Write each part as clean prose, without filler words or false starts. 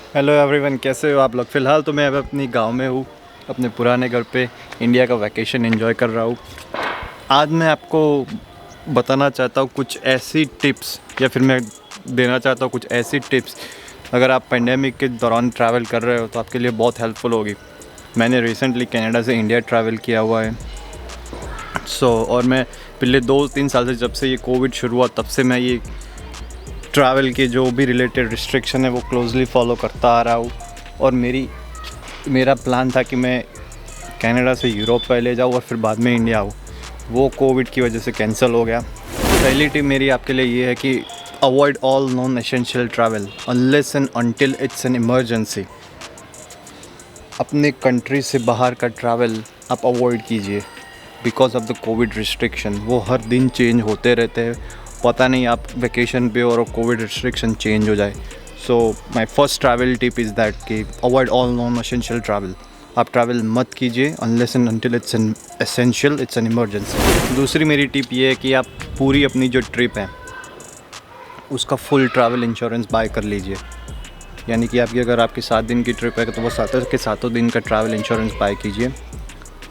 Hello everyone, कैसे हो आप लोग। फ़िलहाल तो मैं अब अपनी गांव में हूँ, अपने पुराने घर पे इंडिया का वैकेशन एंजॉय कर रहा हूँ। आज मैं आपको बताना चाहता हूँ कुछ ऐसी टिप्स, या फिर मैं देना चाहता हूँ कुछ ऐसी टिप्स अगर आप पेंडेमिक के दौरान ट्रैवल कर रहे हो तो आपके लिए बहुत हेल्पफुल होगी। मैंने रिसेंटली कनाडा से इंडिया ट्रैवल किया हुआ है। और मैं पिछले 2-3 साल से, जब से ये कोविड शुरू हुआ, तब से मैं ये ट्रैवल के जो भी रिलेटेड रिस्ट्रिक्शन है वो क्लोजली फॉलो करता आ रहा हूँ। और मेरा प्लान था कि मैं कनाडा से यूरोप पहले जाऊँ और फिर बाद में इंडिया आऊँ। वो कोविड की वजह से कैंसिल हो गया। पहली टिप मेरी आपके लिए ये है कि avoid all non essential travel unless and until it's an emergency. अपने कंट्री से बाहर का ट्रैवल आप अवॉइड कीजिए because of the Covid restriction. वो हर दिन चेंज होते रहते हैं, पता नहीं आप वेकेशन पे और कोविड रिस्ट्रिक्शन चेंज हो जाए। So my first travel tip is that कि avoid all non essential travel. आप ट्रैवल मत कीजिए unless and until it's an essential, it's an emergency. दूसरी मेरी टिप ये है कि आप पूरी अपनी जो ट्रिप है उसका फुल ट्रैवल इंश्योरेंस बाय कर लीजिए। यानी कि अगर आपकी 7 दिन की ट्रिप है तो वो 7 के 7 दिन का ट्रैवल इंश्योरेंस बाय कीजिए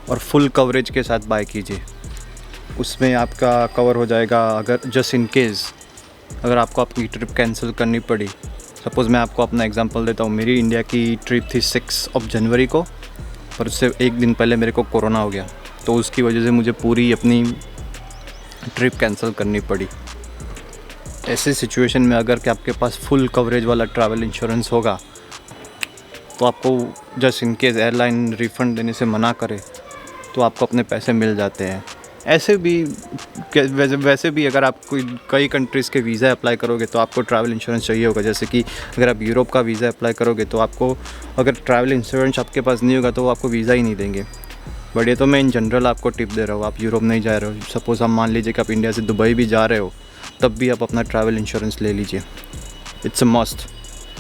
और फुल कवरेज के साथ बाय कीजिए। उसमें आपका कवर हो जाएगा अगर जस्ट इन केस अगर आपको आपकी ट्रिप कैंसिल करनी पड़ी। सपोज़ मैं आपको अपना एग्जांपल देता हूँ। मेरी इंडिया की ट्रिप थी 6 जनवरी को, पर उससे एक दिन पहले मेरे को कोरोना हो गया, तो उसकी वजह से मुझे पूरी अपनी ट्रिप कैंसिल करनी पड़ी। ऐसे सिचुएशन में अगर कि आपके पास फुल कवरेज वाला ट्रैवल इंश्योरेंस होगा तो आपको just in case airline refund देने से मना करे तो आपको अपने पैसे मिल जाते हैं। ऐसे भी वैसे भी अगर आप कई कंट्रीज़ के वीज़ा अप्लाई करोगे तो आपको ट्रैवल इंश्योरेंस चाहिए होगा। जैसे कि अगर आप यूरोप का वीज़ा अप्लाई करोगे तो आपको, अगर ट्रैवल इंश्योरेंस आपके पास नहीं होगा तो वो आपको वीज़ा ही नहीं देंगे। बट ये तो मैं इन जनरल आपको टिप दे रहा हूँ। आप यूरोप नहीं जा रहे हो, सपोज़ आप मान लीजिए कि आप इंडिया से दुबई भी जा रहे हो, तब भी आप अपना ट्रैवल इंश्योरेंस ले लीजिए। It's a must,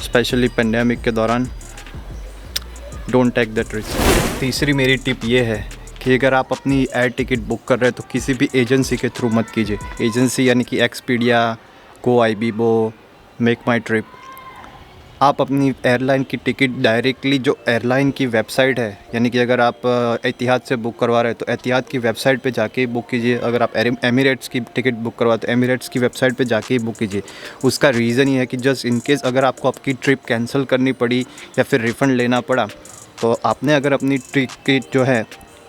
specially pandemic के दौरान। Don't take that risk. तीसरी मेरी टिप ये है कि अगर आप अपनी एयर टिकट बुक कर रहे हैं तो किसी भी एजेंसी के थ्रू मत कीजिए। एजेंसी यानी कि एक्सपीडिया, गो आईबीबो, मेक माई ट्रिप। आप अपनी एयरलाइन की टिकट डायरेक्टली जो एयरलाइन की वेबसाइट है, यानी कि अगर आप एतिहाद से बुक करवा रहे हैं तो एतिहाद की वेबसाइट पे जाके ही बुक कीजिए। अगर आप एमिरेट्स की टिकट बुक करवाते तो एमिरेट्स की वेबसाइट पे जाके ही बुक कीजिए। उसका रीज़न ये है कि जस्ट इन केस अगर आपको आपकी ट्रिप कैंसिल करनी पड़ी या फिर रिफ़ंड लेना पड़ा तो आपने अगर अपनी टिकट जो है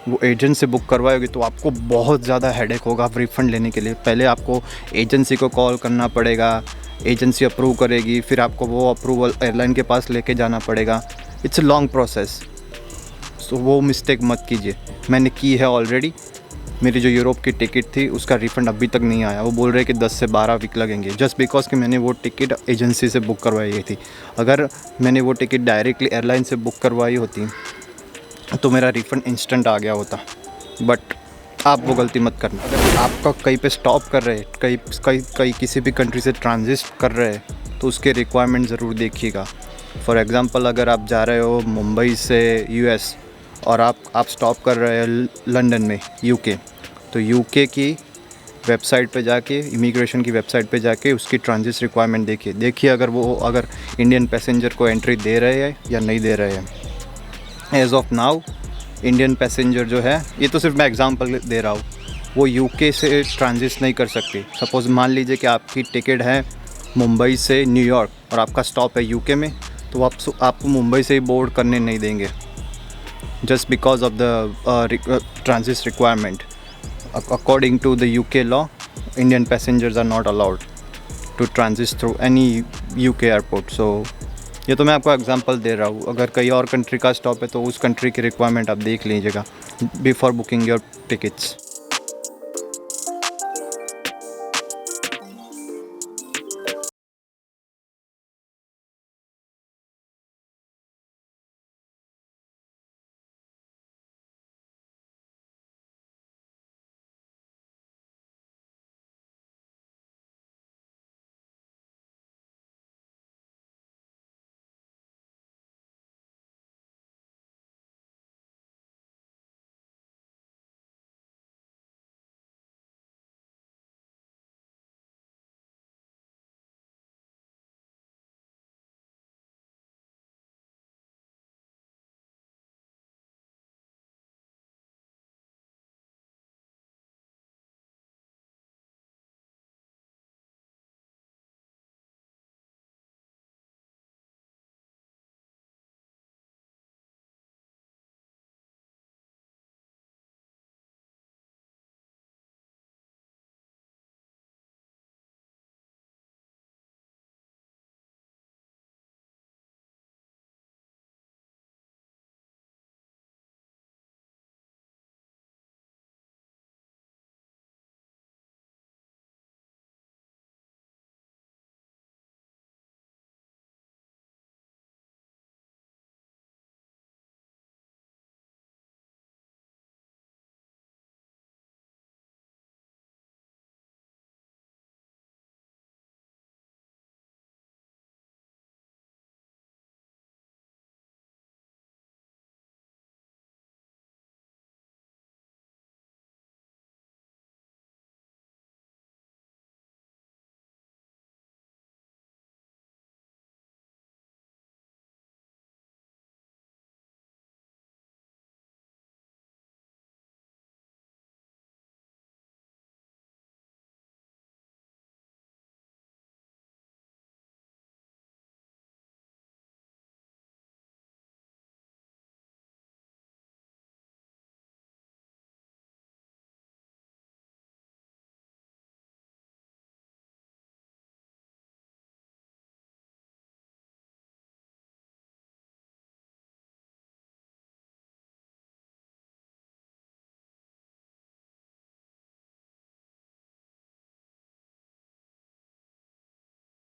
वो एजेंट से बुक करवाओगे तो आपको बहुत ज़्यादा हेडेक होगा रिफ़ंड लेने के लिए। पहले आपको एजेंसी को कॉल करना पड़ेगा, एजेंसी अप्रूव करेगी, फिर आपको वो अप्रूवल एयरलाइन के पास लेके जाना पड़ेगा। It's a long process. So वो मिस्टेक मत कीजिए। मैंने की है ऑलरेडी। मेरी जो यूरोप की टिकट थी उसका रिफ़ंड अभी तक नहीं आया। वो बोल रहे कि 10 से 12 वीक लगेंगे, जस्ट बिकॉज कि मैंने वो टिकट एजेंसी से बुक करवाई गई थी। अगर मैंने वो टिकट डायरेक्टली एयरलाइन से बुक करवाई होती तो मेरा रिफ़ंड इंस्टेंट आ गया होता। बट आप वो गलती मत करना। अगर आपका कहीं पे स्टॉप कर रहे हैं, कहीं किसी भी कंट्री से ट्रांजिट कर रहे हैं तो उसके रिक्वायरमेंट ज़रूर देखिएगा। फॉर एग्ज़ाम्पल अगर आप जा रहे हो मुंबई से यूएस और आप स्टॉप कर रहे हैं लंदन में, यूके, तो यूके की वेबसाइट पे जाके, इमिग्रेशन की वेबसाइट पे जाके उसकी ट्रांजिट रिक्वायरमेंट देखिए अगर इंडियन पैसेंजर को एंट्री दे रहे हैं या नहीं दे रहे हैं। As of now Indian passenger जो है, ये तो सिर्फ मैं एग्जांपल दे रहा हूँ, वो यूके से ट्रांजिट नहीं कर सकती। सपोज़ मान लीजिए कि आपकी टिकट है मुंबई से न्यूयॉर्क और आपका स्टॉप है यूके में, तो आपको मुंबई से ही बोर्ड करने नहीं देंगे just because of the transit requirement. According to the UK law, Indian passengers are not allowed to transit through any UK airport. So ये तो मैं आपको एग्जांपल दे रहा हूँ। अगर कहीं और कंट्री का स्टॉप है तो उस कंट्री की रिक्वायरमेंट आप देख लीजिएगा बिफोर बुकिंग योर टिकट्स।